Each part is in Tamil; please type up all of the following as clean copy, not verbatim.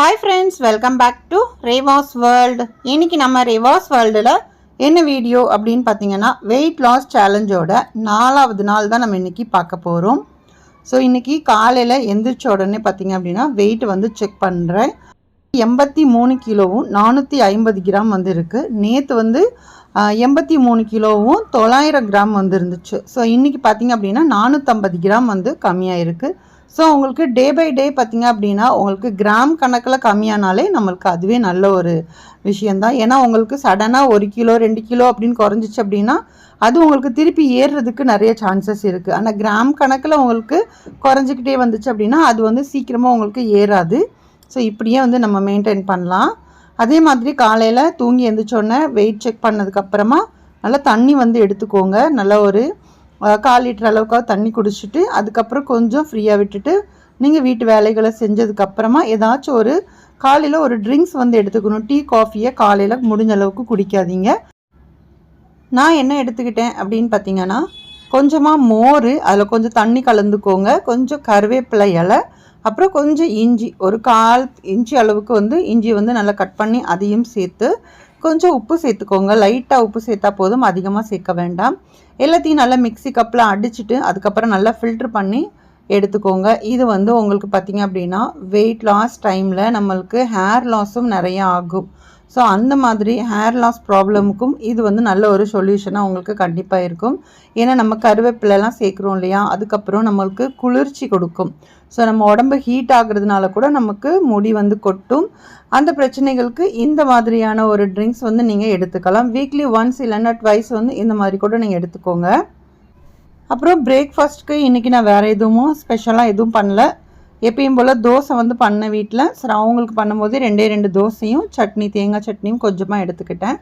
Hi friends, welcome back to Reva's world. இன்றைக்கி நம்ம ரேவாஸ் வேர்ல்டில் என்ன வீடியோ அப்படின்னு பார்த்தீங்கன்னா, வெயிட் லாஸ் சேலஞ்சோட 4வது நாள் தான் நம்ம இன்றைக்கி பார்க்க போகிறோம். ஸோ இன்றைக்கி காலையில் எந்திரிச்ச உடனே பார்த்திங்க அப்படின்னா வெயிட் வந்து செக் பண்ணுறேன். 83 கிலோவும் 450 கிராம் வந்து இருக்குது. நேற்று வந்து 83 கிலோவும் 900 கிராம் வந்து இருந்துச்சு. ஸோ இன்றைக்கி பார்த்திங்க அப்படின்னா 450 கிராம் வந்து கம்மியாக இருக்குது. ஸோ உங்களுக்கு டே பை டே பார்த்திங்க அப்படின்னா உங்களுக்கு கிராம் கணக்கில் கம்மியானாலே நம்மளுக்கு அதுவே நல்ல ஒரு விஷயந்தான். ஏன்னா உங்களுக்கு சடனாக 1 கிலோ 2 கிலோ அப்படின்னு குறைஞ்சிச்சு அப்படின்னா அது உங்களுக்கு திருப்பி ஏறுறதுக்கு நிறைய சான்சஸ் இருக்குது. ஆனால் கிராம் கணக்கில் உங்களுக்கு குறைஞ்சிக்கிட்டே வந்துச்சு அப்படின்னா அது வந்து சீக்கிரமாக உங்களுக்கு ஏறாது. ஸோ இப்படியே வந்து நம்ம மெயின்டைன் பண்ணலாம். அதே மாதிரி காலையில் தூங்கி எழுந்திரிச்சோன்னே வெயிட் செக் பண்ணதுக்கப்புறமா நல்லா தண்ணி வந்து எடுத்துக்கோங்க. நல்லா ஒரு 1/4 லிட்டர் அளவுக்காக தண்ணி குடிச்சிட்டு அதுக்கப்புறம் கொஞ்சம் ஃப்ரீயாக விட்டுட்டு நீங்கள் வீட்டு வேலைகளை செஞ்சதுக்கப்புறமா ஏதாச்சும் ஒரு காலையில் ஒரு ட்ரிங்க்ஸ் வந்து எடுத்துக்கணும். டீ காஃபியை காலையில் முடிஞ்ச அளவுக்கு குடிக்காதீங்க. நான் என்ன எடுத்துக்கிட்டேன் அப்படின்னு பார்த்தீங்கன்னா, கொஞ்சமாக மோர், அதில் கொஞ்சம் தண்ணி கலந்துக்கோங்க, கொஞ்சம் கருவேப்பிலை இலை, அப்புறம் கொஞ்சம் இஞ்சி, ஒரு 1/4 இன்ச்சு அளவுக்கு வந்து இஞ்சி வந்து நல்லா கட் பண்ணி அதையும் சேர்த்து கொஞ்சம் உப்பு சேர்த்துக்கோங்க. லைட்டாக உப்பு சேர்த்தா போதும், அதிகமாக சேர்க்க வேண்டாம். எல்லாத்தையும் நல்லா மிக்ஸி கப்பில் அடிச்சுட்டு அதுக்கப்புறம் நல்லா ஃபில்ட்ரு பண்ணி எடுத்துக்கோங்க. இது வந்து உங்களுக்கு பார்த்திங்க அப்படின்னா வெயிட் லாஸ் டைமில் நம்மளுக்கு ஹேர் லாஸும் நிறையா ஆகும். ஸோ அந்த மாதிரி ஹேர் லாஸ் ப்ராப்ளமுக்கும் இது வந்து நல்ல ஒரு சொல்யூஷனாக உங்களுக்கு கண்டிப்பாக இருக்கும். ஏன்னா நம்ம கருவேப்பிலெலாம் சேர்க்குறோம் இல்லையா, அதுக்கப்புறம் நம்மளுக்கு குளிர்ச்சி கொடுக்கும். ஸோ நம்ம உடம்பு ஹீட் ஆகுறதுனால கூட நமக்கு முடி வந்து கொட்டும். அந்த பிரச்சனைகளுக்கு இந்த மாதிரியான ஒரு ட்ரிங்க்ஸ் வந்து நீங்கள் எடுத்துக்கலாம். வீக்லி ஒன்ஸ் இல்லைன்னா ட்வைஸ் வந்து இந்த மாதிரி கூட நீங்கள் எடுத்துக்கோங்க. அப்புறம் பிரேக்ஃபாஸ்ட்டுக்கு இன்றைக்கி நான் வேறு எதுவும் ஸ்பெஷலாக எதுவும் பண்ணல. எப்பயும் போல் தோசை வந்து பண்ண வீட்டில். சரி, அவங்களுக்கு பண்ணும்போது 2 தோசையும் சட்னி, தேங்காய் சட்னியும் கொஞ்சமாக எடுத்துக்கிட்டேன்.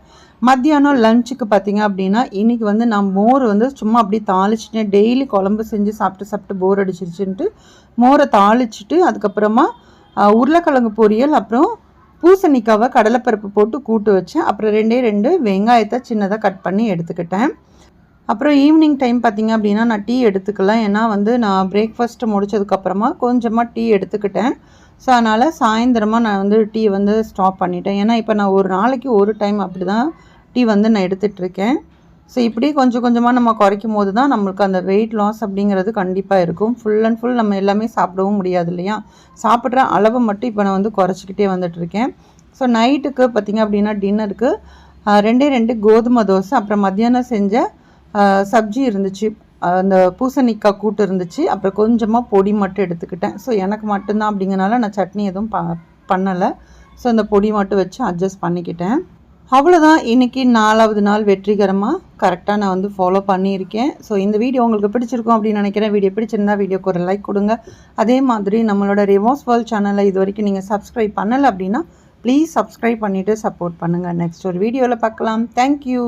மத்தியானம் லஞ்சுக்கு பார்த்திங்க அப்படின்னா இன்றைக்கி வந்து நான் மோர் வந்து சும்மா அப்படி தாளிச்சிட்டேன். டெய்லி குழம்பு செஞ்சு சாப்பிட்டு போர் அடிச்சிருச்சுன்ட்டு மோரை தாளிச்சிட்டு அதுக்கப்புறமா உருளைக்கிழங்கு பொரியல், அப்புறம் பூசணிக்காவை கடலைப்பருப்பு போட்டு கூட்டு வச்சேன். அப்புறம் 2 வெங்காயத்தை சின்னதாக கட் பண்ணி எடுத்துக்கிட்டேன். அப்புறம் ஈவினிங் டைம் பார்த்திங்க அப்படின்னா நான் டீ எடுத்துக்கலாம். ஏன்னா வந்து நான் பிரேக்ஃபாஸ்ட்டு முடித்ததுக்கப்புறமா கொஞ்சமாக டீ எடுத்துக்கிட்டேன். ஸோ அதனால் சாயந்தரமாக நான் வந்து டீ வந்து ஸ்டாப் பண்ணிட்டேன். ஏன்னா இப்போ நான் ஒரு நாளைக்கு ஒரு டைம் அப்படி தான் டீ வந்து நான் எடுத்துகிட்ருக்கேன். ஸோ இப்படி கொஞ்சம் கொஞ்சமாக நம்ம குறைக்கும் போது தான் நம்மளுக்கு அந்த வெயிட் லாஸ் அப்படிங்கிறது கண்டிப்பாக இருக்கும். ஃபுல் அண்ட் ஃபுல் நம்ம எல்லாமே சாப்பிடவும் முடியாது இல்லையா. சாப்பிட்ற அளவை மட்டும் இப்போ நான் வந்து குறைச்சிக்கிட்டே வந்துட்டுருக்கேன். ஸோ நைட்டுக்கு பார்த்திங்க அப்படின்னா டின்னருக்கு 2 கோதுமை தோசை, அப்புறம் மத்தியானம் செஞ்ச சப்ஜி இருந்துச்சு, அந்த பூசணிக்காய் கூட்டு இருந்துச்சு, அப்புறம் கொஞ்சமாக பொடி மட்டும் எடுத்துக்கிட்டேன். ஸோ எனக்கு மட்டும்தான் அப்படிங்கிறனால நான் சட்னி எதுவும் பண்ணலை. ஸோ அந்த பொடி மட்டும் வச்சு அட்ஜஸ்ட் பண்ணிக்கிட்டேன். அவ்வளோதான். இன்றைக்கி 4வது நாள் வெற்றிகரமாக கரெக்டாக நான் வந்து ஃபாலோ பண்ணியிருக்கேன். ஸோ இந்த வீடியோ உங்களுக்கு பிடிச்சிருக்கும் அப்படின்னு நினைக்கிறேன். வீடியோ பிடிச்சிருந்தா வீடியோக்கு ஒரு லைக் கொடுங்க. அதே மாதிரி நம்மளோட ரேவாஸ் வேர்ல்ட் சேனலை இது வரைக்கும் நீங்கள் சப்ஸ்கிரைப் பண்ணலை அப்படின்னா ப்ளீஸ் சப்ஸ்கிரைப் பண்ணிவிட்டு சப்போர்ட் பண்ணுங்கள். நெக்ஸ்ட் ஒரு வீடியோவில் பார்க்கலாம். தேங்க்யூ.